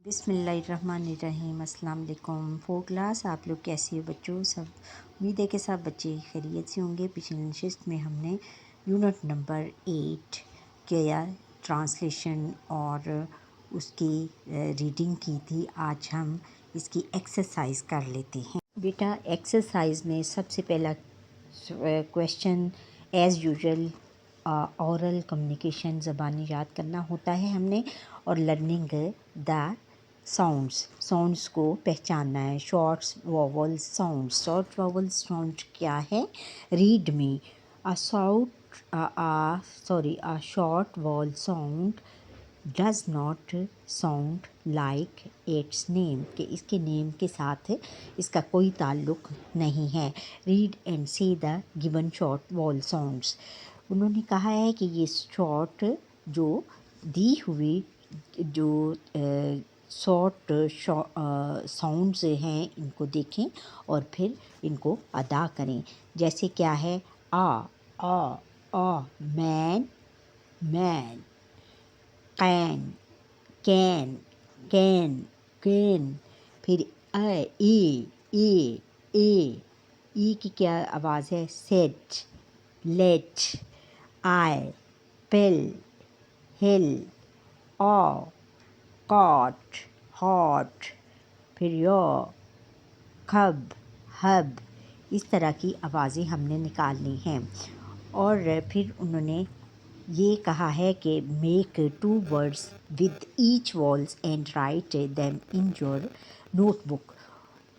بسم اللہ الرحمن الرحیم۔ السلام علیکم فور کلاس، آپ لوگ کیسے ہو بچوں؟ سب امید ہے کہ سب بچے خیریت سے ہوں گے۔ پچھلی نشست میں ہم نے یونٹ نمبر 8 کیا ٹرانسلیشن اور اس کی ریڈنگ کی تھی۔ آج ہم اس کی ایکسرسائز کر لیتے ہیں۔ بیٹا ایکسرسائز میں سب سے پہلا question as usual oral communication, زبانی یاد کرنا ہوتا ہے ہم نے، اور لرننگ دا ساؤنڈس کو پہچاننا ہے۔ شارٹ واول ساؤنڈ کیا ہے؟ Read me short vowel sound does not sound like its name, کہ اس کے نیم کے ساتھ اس کا کوئی تعلق نہیں ہے۔ Read and see the given short vowel sounds. انہوں نے کہا ہے کہ یہ شارٹ جو دی ہوئی جو شارٹ ساؤنڈز ہیں ان کو دیکھیں اور پھر ان کو ادا کریں۔ جیسے کیا ہے؟ مین، کین، پھر ای کی کیا آواز ہے؟ سیٹ، لیٹ، آئی، پل، ہل، کاٹ، ہاٹ، پھر کھب، ہب، اس طرح کی آوازیں ہم نے نکالنی ہیں۔ اور پھر انہوں نے یہ کہا ہے کہ make 2 words with each vowels and write them in your notebook.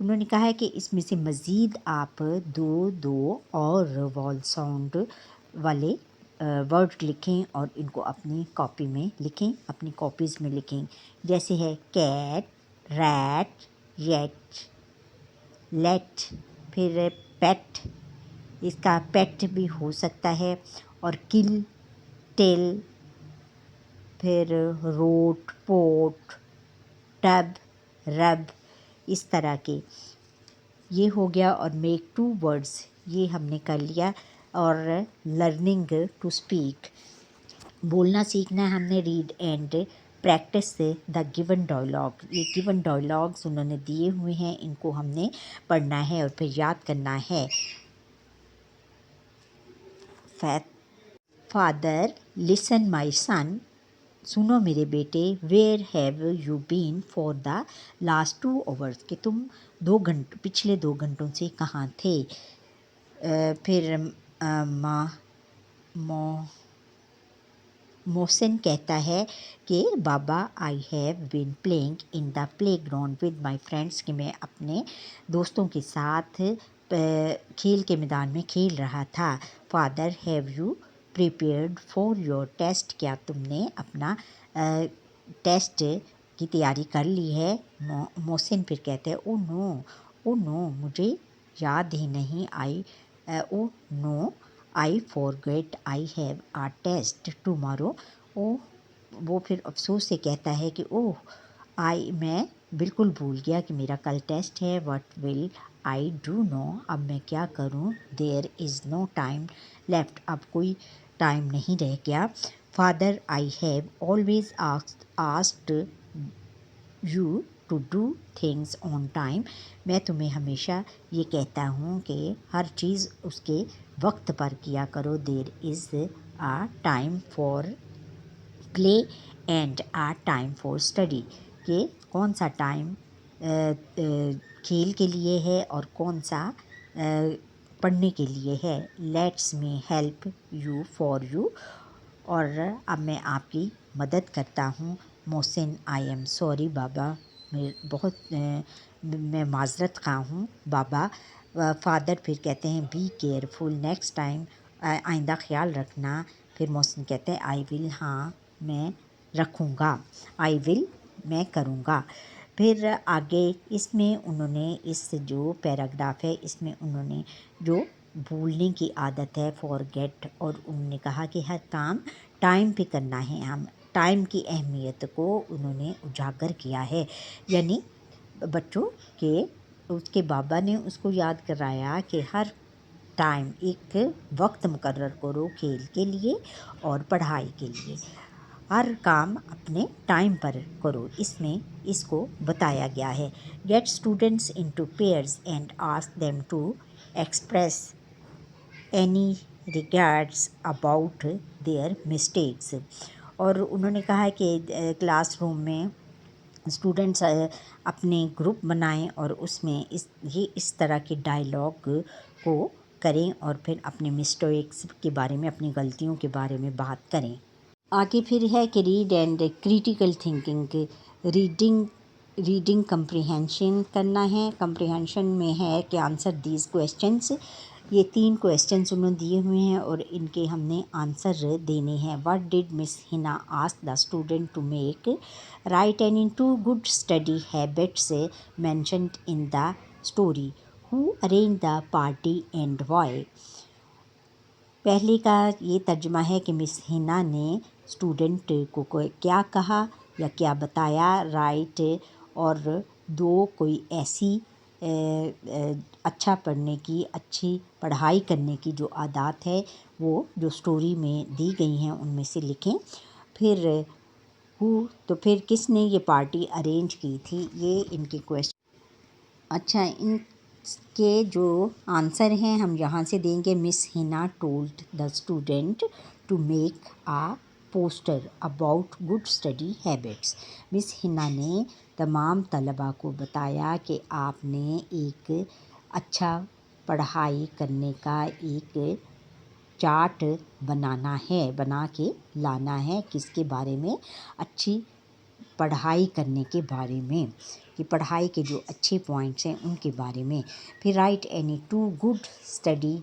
انہوں نے کہا ہے کہ اس میں سے مزید آپ دو اور وال ساؤنڈ والے ورڈ لکھیں اور ان کو اپنی کاپی میں لکھیں، اپنی کاپیز میں لکھیں۔ جیسے ہے کیٹ، ریٹ، یٹ، لیٹ، پھر پیٹ، اس کا پیٹ بھی ہو سکتا ہے، اور کل، ٹیل، پھر روٹ، پوٹ، ٹب، رب، اس طرح کے یہ ہو گیا۔ اور میک 2 words یہ ہم نے کر لیا۔ اور لرننگ ٹو اسپیک، بولنا سیکھنا ہے ہم نے۔ Read and practice the given dialogue, یہ گیون ڈائلاگس انہوں نے دیے ہوئے ہیں، ان کو ہم نے پڑھنا ہے اور پھر یاد کرنا ہے۔ فادر لسن مائی سن، سنو میرے بیٹے۔ Where have you been for the last 2 hours، کہ تم پچھلے 2 گھنٹوں سے کہاں تھے۔ پھر محسن کہتا ہے کہ بابا I have been playing in the play ground with my friends, کہ میں اپنے دوستوں کے ساتھ کھیل کے میدان میں کھیل رہا تھا۔ Father have you prepared for your test, کیا تم نے اپنا ٹیسٹ کی تیاری کر لی ہے؟ محسن پھر کہتے ہیں او نو مجھے یاد ہی نہیں، I forget I have a test tomorrow. وہ پھر افسوس سے کہتا ہے کہ میں بالکل بھول گیا کہ میرا کل ٹیسٹ ہے۔ وٹ ول آئی ڈو نو، اب میں کیا کروں؟ دیر از نو ٹائم لیفٹ، اب کوئی ٹائم نہیں رہ گیا۔ Father I have always asked you to do things on time, میں تمہیں ہمیشہ یہ کہتا ہوں کہ ہر چیز اس کے وقت پر کیا کرو۔ There is a time for play and a time for study, کہ کون سا ٹائم کھیل کے لیے ہے اور کون سا پڑھنے کے لیے ہے۔ Let's me help you for you, اور اب میں آپ کی مدد کرتا ہوں۔ محسن آئی ایم سوری بابا، میں معذرت خواہ ہوں بابا۔ فادر پھر کہتے ہیں بی کیئرفل نیکسٹ ٹائم، آئندہ خیال رکھنا۔ پھر محسن کہتے ہیں آئی ول، ہاں میں رکھوں گا، آئی ول میں کروں گا۔ پھر آگے اس میں انہوں نے اس جو پیراگراف ہے اس میں انہوں نے جو بھولنے کی عادت ہے فورگیٹ، اور انہوں نے کہا کہ ہر کام ٹائم پہ کرنا ہے۔ ہم ٹائم کی اہمیت کو انہوں نے اجاگر کیا ہے، یعنی بچوں کے اس کے بابا نے اس کو یاد کرایا کہ ہر ٹائم ایک وقت مقرر کرو کھیل کے لیے اور پڑھائی کے لیے۔ ہر کام اپنے ٹائم پر کرو، اس میں اس کو بتایا گیا ہے. Get students into pairs and ask them to express any regards about their mistakes. اور انہوں نے کہا کہ کلاس روم میں اسٹوڈنٹس اپنے گروپ بنائیں اور اس میں اس طرح کے ڈائلاگ کو کریں اور پھر اپنے مسٹیکس کے بارے میں، اپنی غلطیوں کے بارے میں بات کریں. آگے پھر ہے کہ read and critical thinking. Reading comprehension کرنا ہے. کمپریہنشن میں ہے کہ آنسر دیز کویسچنس. یہ 3 کویسچنس انہوں نے دیے ہوئے ہیں اور ان کے ہم نے آنسر دینے ہیں. What did miss Hannah ask the student to make? Write any 2 good study habits mentioned in the story. Who arrange the party and why? پہلے کا یہ ترجمہ ہے کہ مس ہنا نے اسٹوڈنٹ کو کیا کہا یا کیا بتایا. رائٹ اور 2 کوئی ایسی اچھا پڑھنے کی، اچھی پڑھائی کرنے کی جو عادات ہے وہ جو اسٹوری میں دی گئی ہیں ان میں سے لکھیں. پھر تو پھر کس نے یہ پارٹی ارینج کی تھی، یہ ان کے کویسچن. اچھا، ان کے جو آنسر ہیں ہم یہاں سے دیں گے. Miss Hana told the student to make a poster about good study habits. Miss Hana نے تمام طلباء کو بتایا کہ آپ نے ایک اچھا پڑھائی کرنے کا ایک چارٹ بنا کے لانا ہے. کس کے بارے میں؟ اچھی پڑھائی کرنے کے بارے میں، کہ پڑھائی کے جو اچھے پوائنٹس ہیں ان کے بارے میں. پھر right any 2 good study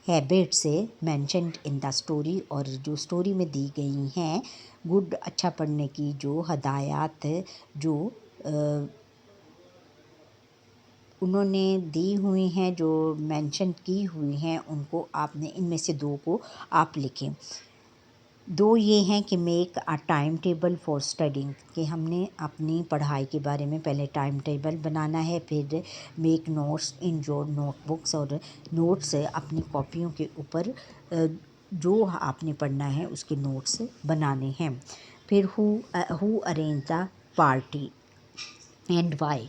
habits mentioned in the story. اور جو اسٹوری میں دی گئی ہیں گڈ اچھا پڑھنے کی جو ہدایات جو انہوں نے دی ہوئی ہیں، جو مینشن کی ہوئی ہیں، ان کو آپ نے ان میں سے 2 کو آپ لکھیں. 2 یہ ہیں کہ make a time table for studying, کہ ہم نے اپنی پڑھائی کے بارے میں پہلے ٹائم ٹیبل بنانا ہے. پھر make notes in your notebooks, اور نوٹس اپنی کاپیوں کے اوپر جو آپ نے پڑھنا ہے اس کے نوٹس بنانے ہیں. پھر who arrange the party and why?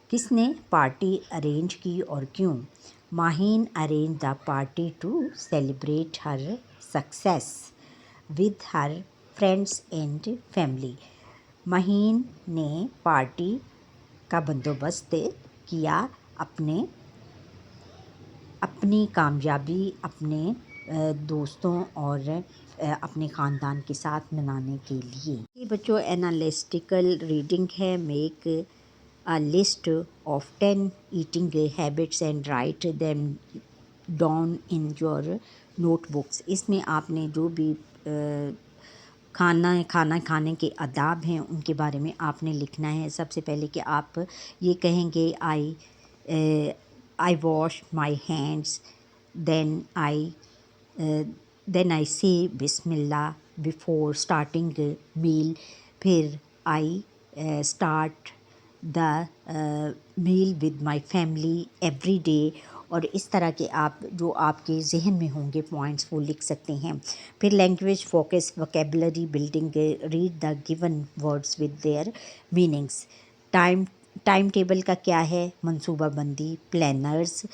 کس نے پارٹی ارینج کی اور کیوں؟ Maheen arrange the party to celebrate her success with her friends and family. Maheen نے پارٹی کا بندوبست کیا اپنی کامیابی اپنے دوستوں اور اپنے خاندان کے ساتھ منانے کے لیے. یہ بچوں انالسٹیکل ریڈنگ ہے. Make a list of 10 eating habits and write them down in your notebooks. اس میں آپ نے جو بھی کھانا کھانے کے آداب ہیں ان کے بارے میں آپ نے لکھنا ہے. سب سے پہلے کہ آپ یہ کہیں گے I wash my hands, then I say بسم اللہ before starting a meal. پھر I start the meal with my family every day. اور اس طرح کے آپ جو آپ کے ذہن میں ہوں گے پوائنٹس وہ لکھ سکتے ہیں. پھر language focus vocabulary building. Read the given words with their meanings. Time table کا کیا ہے؟ منصوبہ بندی، پلانرز.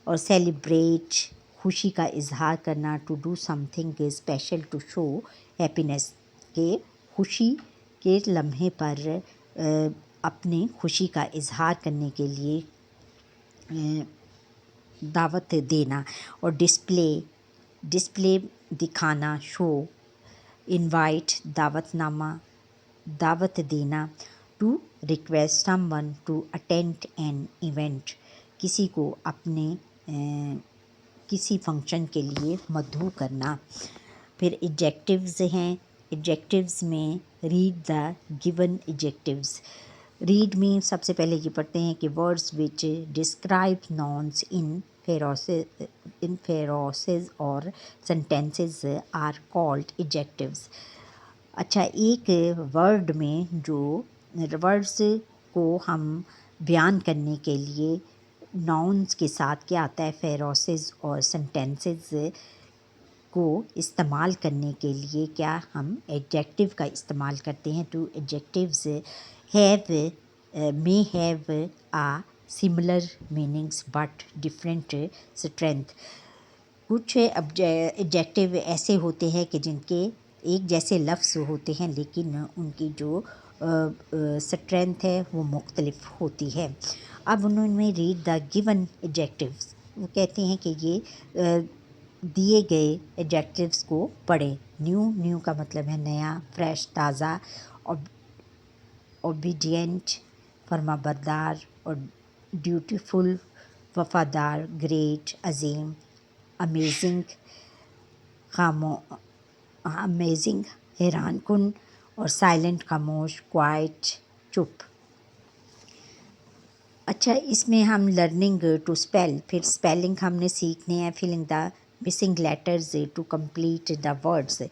اور سیلیبریٹ خوشی کا اظہار کرنا. To do something special to show happiness, کہ خوشی کے لمحے پر اپنے خوشی کا اظہار کرنے کے لیے دعوت دینا. اور ڈسپلے دکھانا. شو انوائٹ دعوت دینا. To request someone to attend an event, کسی کو اپنے کسی فنکشن کے لیے مدعو کرنا. پھر ایڈجیکٹیوز ہیں. ایڈجیکٹیوز میں ریڈ دا گیون ایڈجیکٹیوز. ریڈ میں سب سے پہلے یہ پڑھتے ہیں کہ words which describe nouns in phrases اور سینٹینسز آر کالڈ ایڈجیکٹیوز. اچھا، ایک ورڈ میں جو ورڈز کو ہم بیان کرنے کے لیے ناؤنس کے ساتھ کیا آتا ہے، فریزز اور سینٹینسز کو استعمال کرنے کے لیے کیا ہم ایڈجیکٹو کا استعمال کرتے ہیں. Two adjectives have may have a similar meanings but different strength. کچھ ایڈجیکٹیو ایسے ہوتے ہیں کہ جن کے ایک جیسے لفظ ہوتے ہیں لیکن ان کی جو اسٹرینتھ ہے وہ مختلف ہوتی ہے. اب انہوں نے ریڈ دا گیون ایڈجیکٹیوز، وہ کہتے ہیں کہ یہ دیے گئے ایڈجیکٹیوز کو پڑھیں. نیو کا مطلب ہے نیا، فریش تازہ، اوبیڈینٹ فرما بردار، اور ڈیوٹیفل وفادار، گریٹ عظیم، امیزنگ حیران کن، اور سائلنٹ خاموش، کوائٹ چپ. اچھا، اس میں ہم لرننگ ٹو اسپیل، پھر اسپیلنگ ہم نے سیکھنے ہیں. Filling the missing letters to complete the words.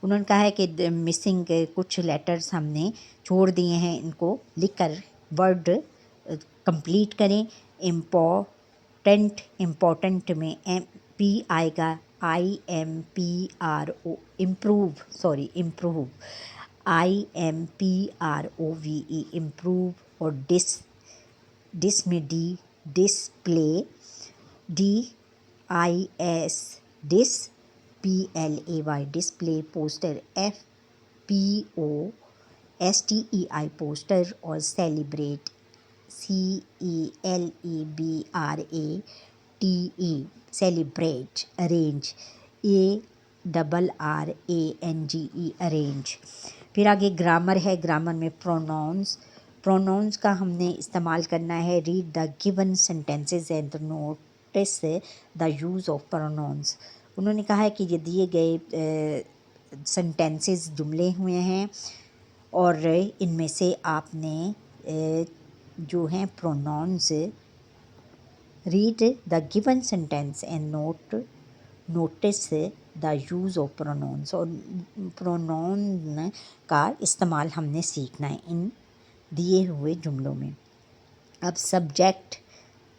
انہوں نے کہا ہے کہ مسنگ کچھ لیٹرز ہم نے چھوڑ دیے ہیں، ان کو لکھ کر ورڈ کمپلیٹ کریں. امپورٹنٹ میں پی آئے گا، IMPRO امپروو امپروو، اور ڈس میں display dis PLAY display, poster POSTEI poster, اور celebrate CELEBRATE celebrate, arrange ARRANGE arrange. پھر آگے گرامر ہے. گرامر میں پروناؤنس کا ہم نے استعمال کرنا ہے. Read the given sentences and notice the use of pronouns. انہوں نے کہا ہے کہ یہ دیے گئے سینٹینسز جملے ہوئے ہیں اور ان میں سے آپ نے جو ہیں pronouns, read the given sentence and notice the use of pronouns. اور پروناؤن کا استعمال ہم نے سیکھنا ہے ان دیے ہوئے جملوں میں. اب سبجیکٹ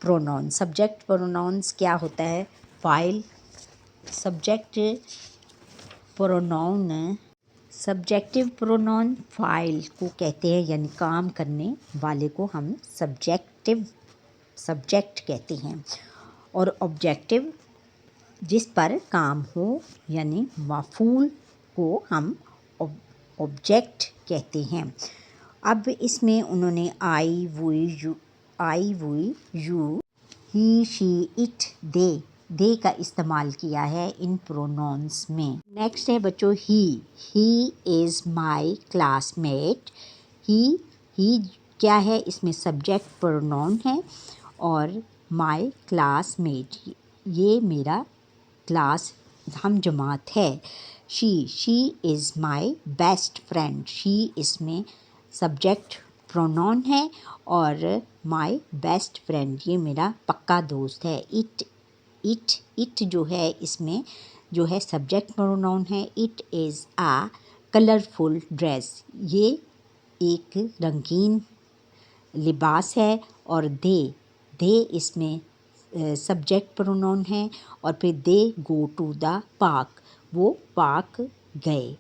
پروناؤنس کیا ہوتا ہے؟ فاعل. سبجیکٹو پروناؤن فاعل کو کہتے ہیں، یعنی کام کرنے والے کو ہم سبجیکٹ کہتے ہیں. اور آبجیکٹو جس پر کام ہو، یعنی مفعول کو ہم آبجیکٹ کہتے ہیں. اب اس میں انہوں نے آئی وی you, he she it they کا استعمال کیا ہے ان پروناؤنس میں. نیکسٹ ہے بچوں ہی از مائی کلاس میٹ. ہی کیا ہے؟ اس میں سبجیکٹ پروناؤن ہے، اور مائی کلاس میٹ یہ میرا کلاس ہم جماعت ہے. شی از مائی بیسٹ فرینڈ. شی اس میں سبجیکٹ پروناؤن ہے، اور مائی بیسٹ فرینڈ یہ میرا پکا دوست ہے. اٹ جو ہے اس میں جو ہے سبجیکٹ پروناؤن ہے. It is a colourful dress. یہ ایک رنگین لباس ہے. اور دے اس میں سبجیکٹ پروناؤن ہے، اور پھر دے گو ٹو دا پارک وہ پارک گئے.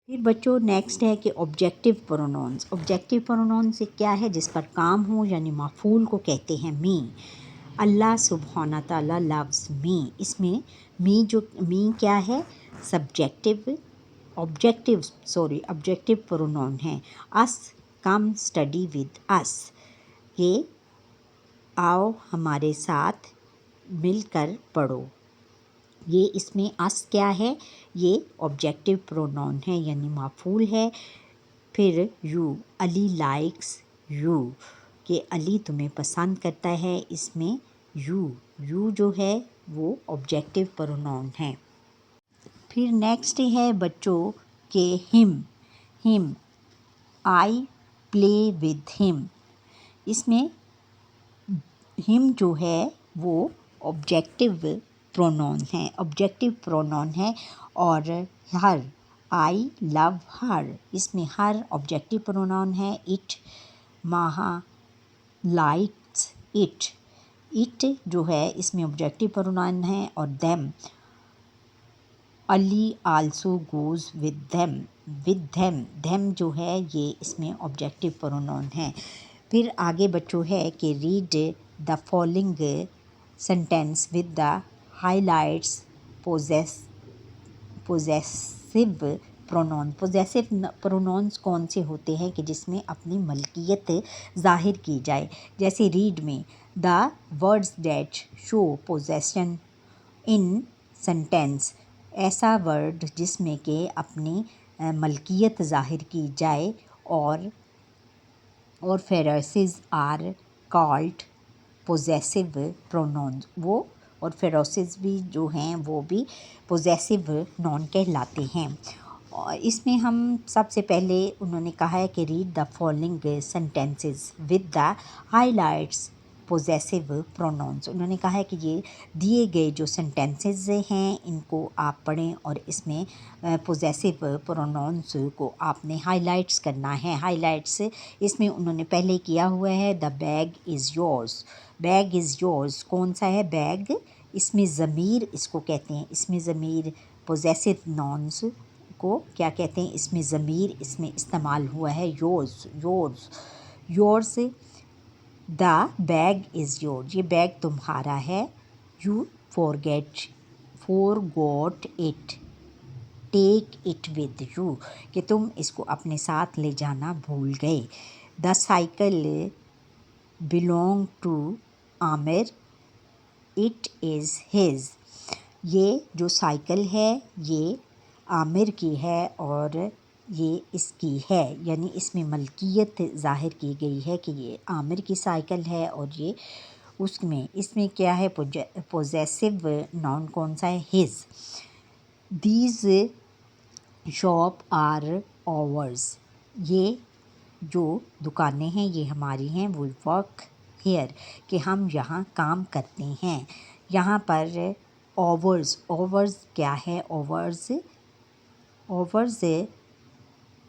پھر بچوں نیکسٹ ہے کہ آبجیکٹو پروناؤنس سے کیا ہے؟ جس پر کام ہو، یعنی مفعول کو کہتے ہیں می. اللہ سبحانہ تعالیٰ لوز می. اس میں می کیا ہے؟ آبجیکٹو پروناؤن ہے. اس کم اسٹڈی ود اس. یہ آؤ ہمارے ساتھ مل کر پڑھو. یہ اس میں اس کیا ہے؟ یہ آبجیکٹو پروناؤن ہے، یعنی مفعول ہے. پھر یو، علی لائکس یو، کہ علی تمہیں پسند کرتا ہے. اس میں یو جو ہے وہ آبجیکٹو پروناؤن ہے. پھر نیکسٹ ہے بچوں کہ ہم آئی پلے ود ہم. اس میں ہم جو ہے وہ آبجیکٹو پروناؤن ہے. اور ہر، آئی لو ہر، اس میں ہر آبجیکٹو پروناؤن ہے. It, Maha likes it. It جو ہے اس میں آبجیکٹو پرونون ہے، اور them Ali also goes with them جو ہے یہ اس میں آبجیکٹو پرونون ہے۔ پھر آگے بچوں ہے کہ read the following sentence with the highlights possessive pronouns کون سے ہوتے ہیں کہ جس میں اپنی ملکیت ظاہر کی جائے، جیسے ریڈ میں the words that show position in sentence, ایسا ورڈ جس میں کہ اپنی ملکیت ظاہر کی جائے، اور فیروسز آر کالڈ پوزیسو پرونونز، وہ اور فیروسز بھی جو ہیں وہ بھی پوزیسو نون کہلاتے ہیں۔ اور اس میں ہم سب سے پہلے انہوں نے کہا ہے کہ read the following sentences with the highlights possessive pronouns, انہوں نے کہا ہے کہ یہ دیے گئے جو سینٹینسز ہیں ان کو آپ پڑھیں اور اس میں پوزیسو پرونونس کو آپ نے ہائی لائٹس کرنا ہے۔ ہائی لائٹس اس میں انہوں نے پہلے کیا ہوا ہے دا بیگ از یورز، کون سا ہے بیگ، اس میں ضمیر اس کو کہتے ہیں، اس میں ضمیر پوزیسو نونس کو کیا کہتے ہیں، اس میں ضمیر اس میں استعمال ہوا ہے yours, the bag is yours, یہ بیگ تمہارا ہے، you forgot it take it with you, کہ تم اس کو اپنے ساتھ لے جانا بھول گئے، the cycle belong to Aamir it is his, یہ جو سائیکل ہے یہ عامر کی ہے اور یہ اس کی ہے، یعنی اس میں ملکیت ظاہر کی گئی ہے کہ یہ عامر کی سائیکل ہے اور یہ اس میں کیا ہے پوزیسو ناؤن کون سا ہے، his, these shop are ours, یہ جو دکانیں ہیں یہ ہماری ہیں، وی ورک ہیئر، کہ ہم یہاں کام کرتے ہیں۔ یہاں پر آورز کیا ہے، آورز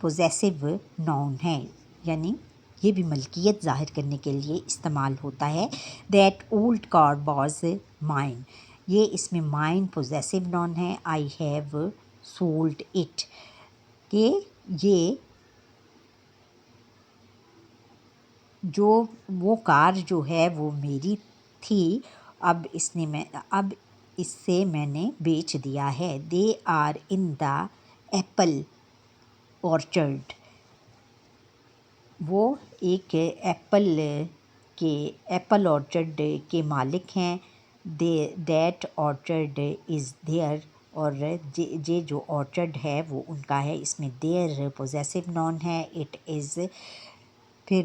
پوزیسو ناؤن ہے، یعنی یہ بھی ملکیت ظاہر کرنے کے لیے استعمال ہوتا ہے۔ That old car was mine, یہ اس میں مائن پوزیسو ناؤن ہے، آئی ہیو سولڈ اٹ، کہ یہ جو وہ کار جو ہے وہ میری تھی، اب اس سے میں نے بیچ دیا ہے۔ They are in the apple اورچرڈ، وہ ایک ایپل اورچرڈ کے مالک ہیں، دیٹ اورچرڈ از دیئر، اور یہ جو اورچرڈ ہے وہ ان کا ہے، اس میں دیئر پوزیسو ناؤن ہے، پھر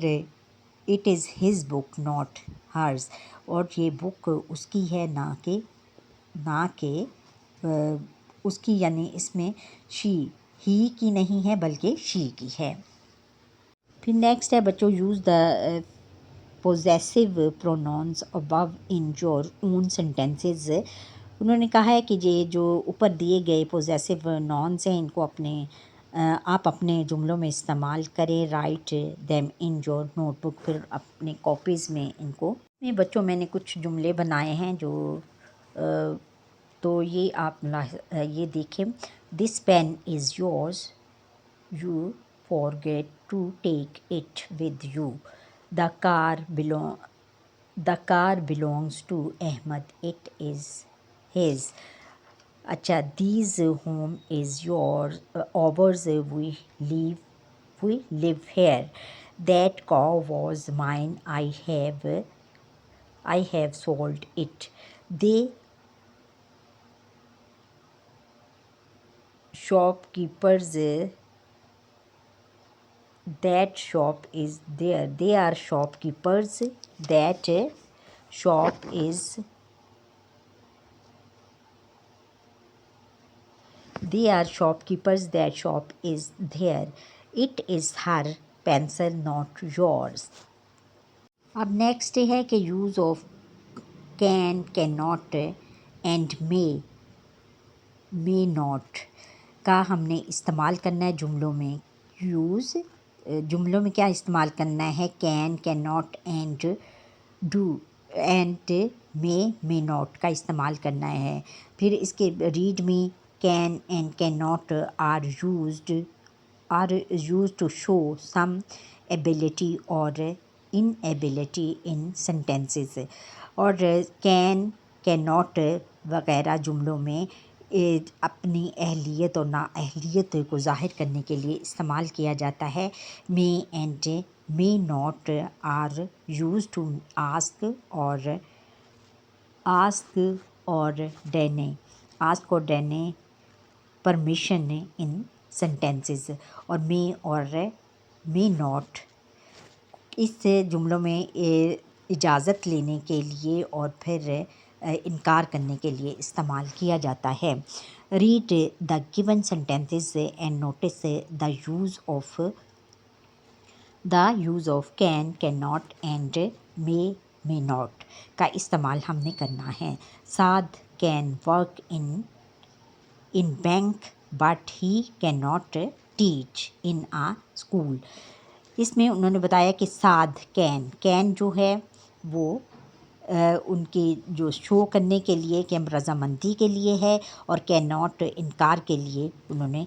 it is his book not hers, اور یہ بک اس کی ہے نہ کہ اس کی، یعنی اس میں ہی کی نہیں ہے بلکہ شی کی ہے۔ پھر نیکسٹ ہے بچوں use the possessive pronouns above in your own sentences, انہوں نے کہا ہے کہ یہ جو اوپر دیے گئے پوزیسو ناؤنس ہیں ان کو آپ اپنے جملوں میں استعمال کریں، write them in your notebook, پھر اپنے کاپیز میں ان کو بچوں میں نے کچھ جملے بنائے ہیں جو تو یہ آپ یہ دیکھیں، this pen is yours, you forget to take it with you, the car belongs to Ahmed, it is his, اچھا these home is ours, we live here, that cow was mine, I have sold it, they shopkeepers, that shop is there, they are shopkeepers, that shop is They are shopkeepers, that shop is there. It is her pencil, not yours. اب next ہے کہ use of can not and may not کا ہم نے استعمال کرنا ہے جملوں میں، جملوں میں کیا استعمال کرنا ہے، can not and do and میں ناٹ کا استعمال کرنا ہے. پھر اس کے read me can and can not are used to show some ability or inability in sentences. اور کین ناٹ وغیرہ جملوں میں اپنی اہلیت اور نااہلیت کو ظاہر کرنے کے لیے استعمال کیا جاتا ہے. may and may not are used to ask اور deny permission in sentences. اور may not اس جملوں میں اجازت لینے کے لیے اور پھر انکار کرنے کے لیے استعمال کیا جاتا ہے. Read the given sentences and notice the use of can not and may not کا استعمال ہم نے کرنا ہے. Saad can work in bank but he can not teach in a school. اس میں انہوں نے بتایا کہ سعد کین جو ہے وہ ان کی جو شو کرنے کے لیے کہ ہم رضامندی کے لیے ہے، اور کین ناٹ انکار کے لیے انہوں نے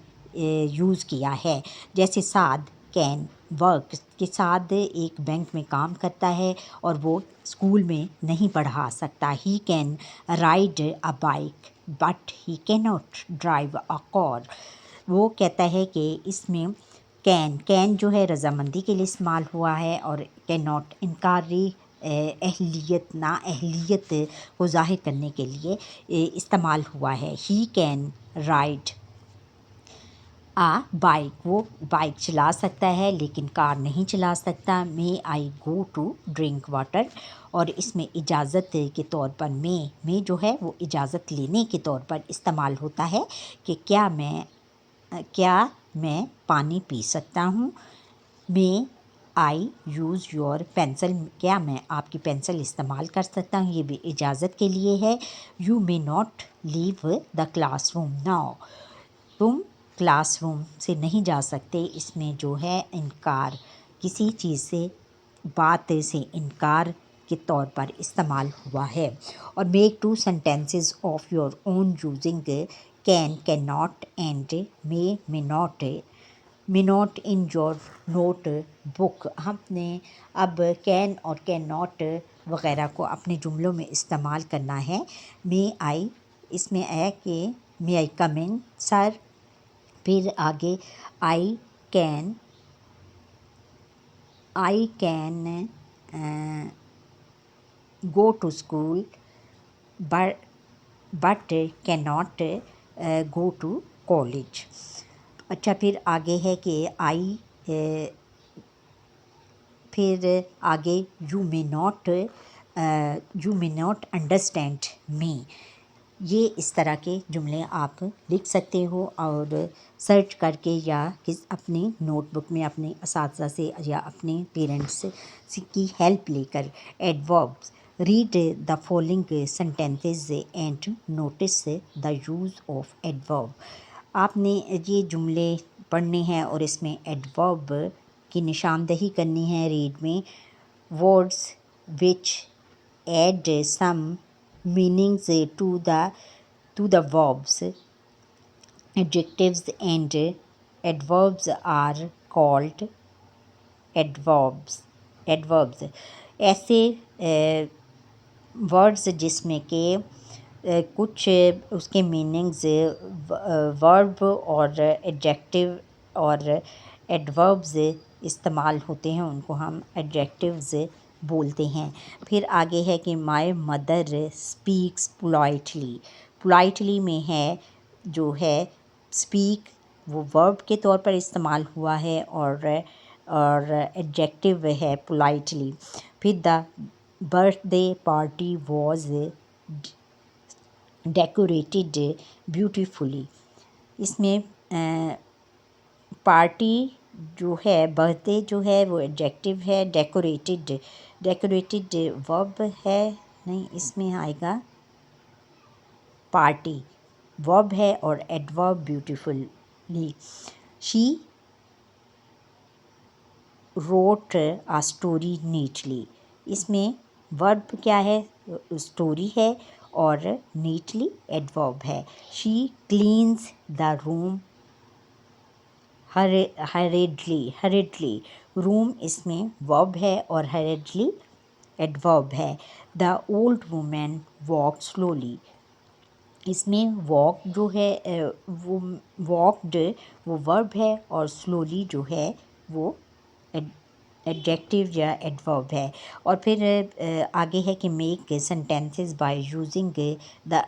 یوز کیا ہے. جیسے سعد کین ورک کہ سعد ایک بینک میں کام کرتا ہے اور وہ اسکول میں نہیں پڑھا سکتا. He can ride a bike but he can not drive a car. وہ کہتا ہے کہ اس میں کین جو ہے رضامندی کے لیے استعمال ہوا ہے، اور کین ناٹ انکاری اہلیت نااہلیت کو ظاہر کرنے کے لیے استعمال ہوا ہے. ہی کین رائڈ بائک وہ بائک چلا سکتا ہے لیکن کار نہیں چلا سکتا. may I go to drink water. اور اس میں اجازت کے طور پر میں جو ہے وہ اجازت لینے کے طور پر استعمال ہوتا ہے کہ کیا میں پانی پی سکتا ہوں. may I use your pencil کیا میں آپ کی پینسل استعمال کر سکتا ہوں، یہ بھی اجازت کے لیے ہے. you may not leave the classroom now. تم کلاس روم سے نہیں جا سکتے. اس میں جو ہے انکار، کسی چیز سے بات سے انکار کے طور پر استعمال ہوا ہے. اور make 2 sentences of your own using can not and may not in your notebook. ہم نے اب کین اور کین ناٹ وغیرہ کو اپنے جملوں میں استعمال کرنا ہے. اس میں ہے کہ may I come in sir. پھر آگے I can go to school but can not go to college. اچھا پھر آگے ہے کہ پھر آگے you may not understand me. یہ اس طرح کے جملے آپ لکھ سکتے ہو اور سرچ کر کے یا اپنی نوٹ بک میں اپنے اساتذہ سے یا اپنے پیرنٹس کی ہیلپ لے کر. Adverbs read the following sentences and notice the use of adverb. آپ نے یہ جملے پڑھنے ہیں اور اس میں ایڈورب کی نشاندہی کرنی ہے. ریڈ میں words which add some meanings to the verbs. Adjectives and adverbs are called adverbs. ایسے ورڈز جس میں کہ کچھ اس کے میننگز ورب اور ایڈجیکٹو اور ایڈوربز استعمال ہوتے ہیں، ان کو ہم ایڈجیکٹیوز بولتے ہیں. پھر آگے ہے کہ مائی مدر اسپیکس پولائٹلی میں ہے جو ہے اسپیک وہ ورب کے طور پر استعمال ہوا ہے اور ایڈجیکٹو ہے پولائٹلی. پھر the birthday party was decorated beautifully. اس میں پارٹی جو ہے برتھ ڈے جو ہے وہ ایڈجیکٹو ہے. ڈیکوریٹڈ ورب ہے نہیں، اس میں آئے گا پارٹی ورب ہے اور ایڈورب بیوٹیفلی. شی روٹ آ اسٹوری نیٹلی. اس میں ورب کیا ہے؟ اسٹوری ہے، اور نیٹلی ایڈورب ہے. شی کلینز دا روم ہریڈلی. روم اس میں ورب ہے اور ہریڈلی ایڈورب ہے. The old woman walk slowly. اس میں واک جو ہے وہ واکڈ وہ ورب ہے، اور سلولی جو ہے وہ ایڈجیکٹیو یا ایڈورب ہے. اور پھر آگے ہے کہ make sentences by using the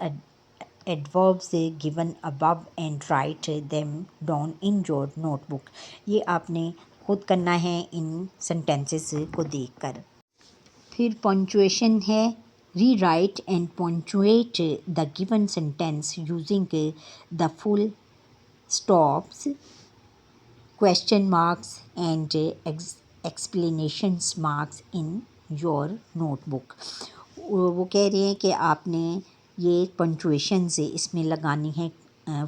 adverbs given above and write them down in your notebook. یہ آپ نے خود کرنا ہے ان سینٹینسز کو دیکھ کر. پھر پنچویشن ہے. Rewrite and punctuate the given sentence using the full stops, question marks and explanations marks in your notebook. وہ کہہ رہے ہیں کہ آپ نے یہ پنچویشنز اس میں لگانی ہے،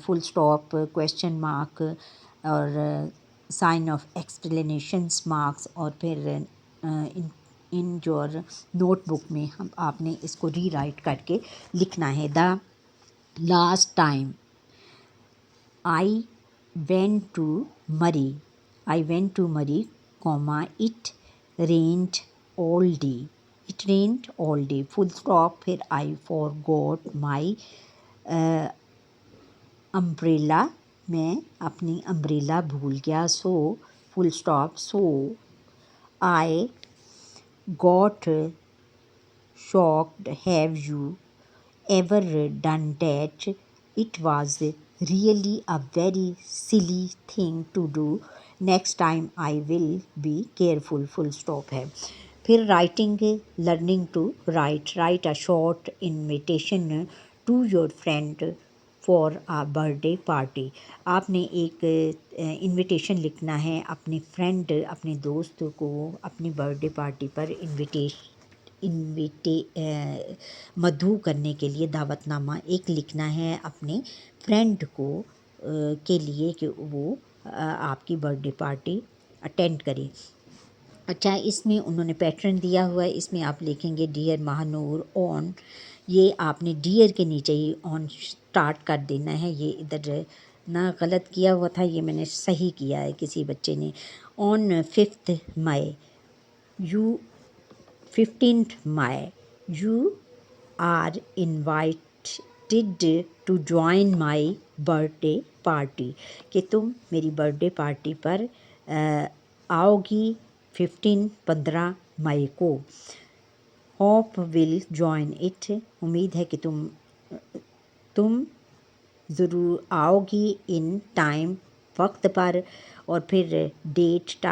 فل اسٹاپ، کویشچن مارک اور سائن آف ایکسپلینیشنس مارکس، اور پھر ان یور نوٹ بک میں آپ نے اس کو ری رائٹ کر کے لکھنا ہے. The last time I went to Murree comma it rained all day full stop. پھر I for got my umbrella, میں اپنی امبریلا بھول گیا. So full stop. So I got shocked. Have you ever done that? It was really a very silly thing to do. Next time I will be careful. Full stop ہے. پھر writing. Learning to write a short invitation to your friend for a birthday party. آپ نے ایک invitation لکھنا ہے اپنے friend, اپنے دوست کو اپنی برتھ ڈے پارٹی پر مدعو کرنے کے لیے دعوت نامہ ایک لکھنا ہے اپنے فرینڈ کو کے لیے کہ وہ آپ کی برتھ ڈے پارٹی اٹینڈ کرے. اچھا، اس میں انہوں نے پیٹرن دیا ہوا ہے. اس میں آپ لکھیں گے ڈیئر مہانور آن. یہ آپ نے ڈیئر کے نیچے ہی آن اسٹارٹ کر دینا ہے. یہ ادھر نہ غلط کیا ہوا تھا، یہ میں نے صحیح کیا ہے کسی بچے نے. On 5th May 15th May you are invited to join my birthday party. کہ تم میری برتھ ڈے پارٹی پر آؤ گی 15 مئی کو. Hope will join it. امید ہے کہ تم ضرور آؤ گی ان ٹائم، وقت پر. اور پھر ڈیٹ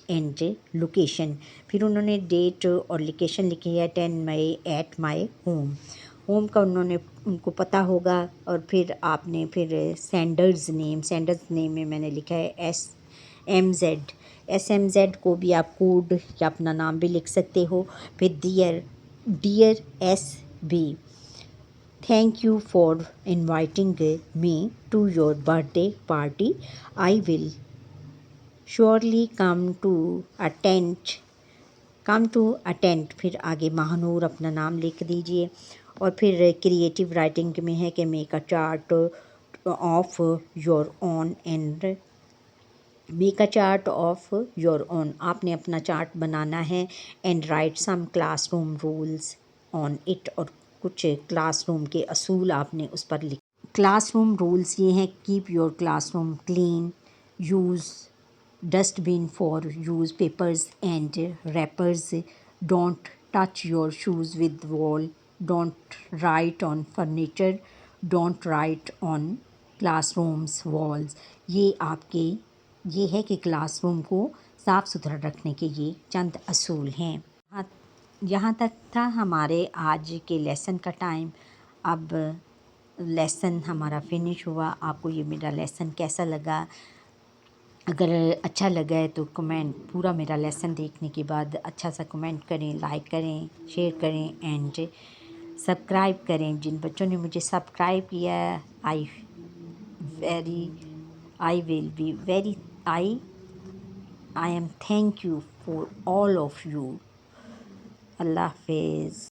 اینڈ لوکیشن. پھر انہوں نے ڈیٹ اور لوکیشن لکھی ہے 10 مئی ایٹ مائی ہوم کا ان کو پتہ ہوگا. اور پھر آپ نے پھر سینڈرز نیم میں نے لکھا ہے SMZ کو بھی آپ کوڈ یا اپنا نام بھی لکھ سکتے ہو. پھر dear SB، thank you for inviting me to your birthday party. I will surely come to attend. پھر آگے مہانور اپنا نام لکھ دیجئے. اور پھر کریٹیو رائٹنگ میں ہے کہ make a chart of your own آپ نے اپنا چارٹ بنانا ہے. And write some class room rules on it. اور کچھ کلاس روم کے اصول آپ نے اس پر کلاس روم رولز یہ ہیں: keep your classroom clean, use dustbin for use papers and wrappers, don't touch your shoes with wall, don't write on furniture, don't write on classrooms walls. یہ ہے کہ class room کو صاف ستھرا رکھنے کے یہ چند اصول ہیں. یہاں تک تھا ہمارے آج کے لیسن کا ٹائم. اب لیسن ہمارا فنش ہوا. آپ کو یہ میرا لیسن کیسا لگا؟ اگر اچھا لگا ہے تو پورا میرا لیسن دیکھنے کے بعد اچھا سا کمنٹ کریں، لائک کریں، شیئر کریں اینڈ سبسکرائب کریں. جن بچوں نے مجھے سبسکرائب کیا ہے I am thank you for all of you. اللہ حافظ۔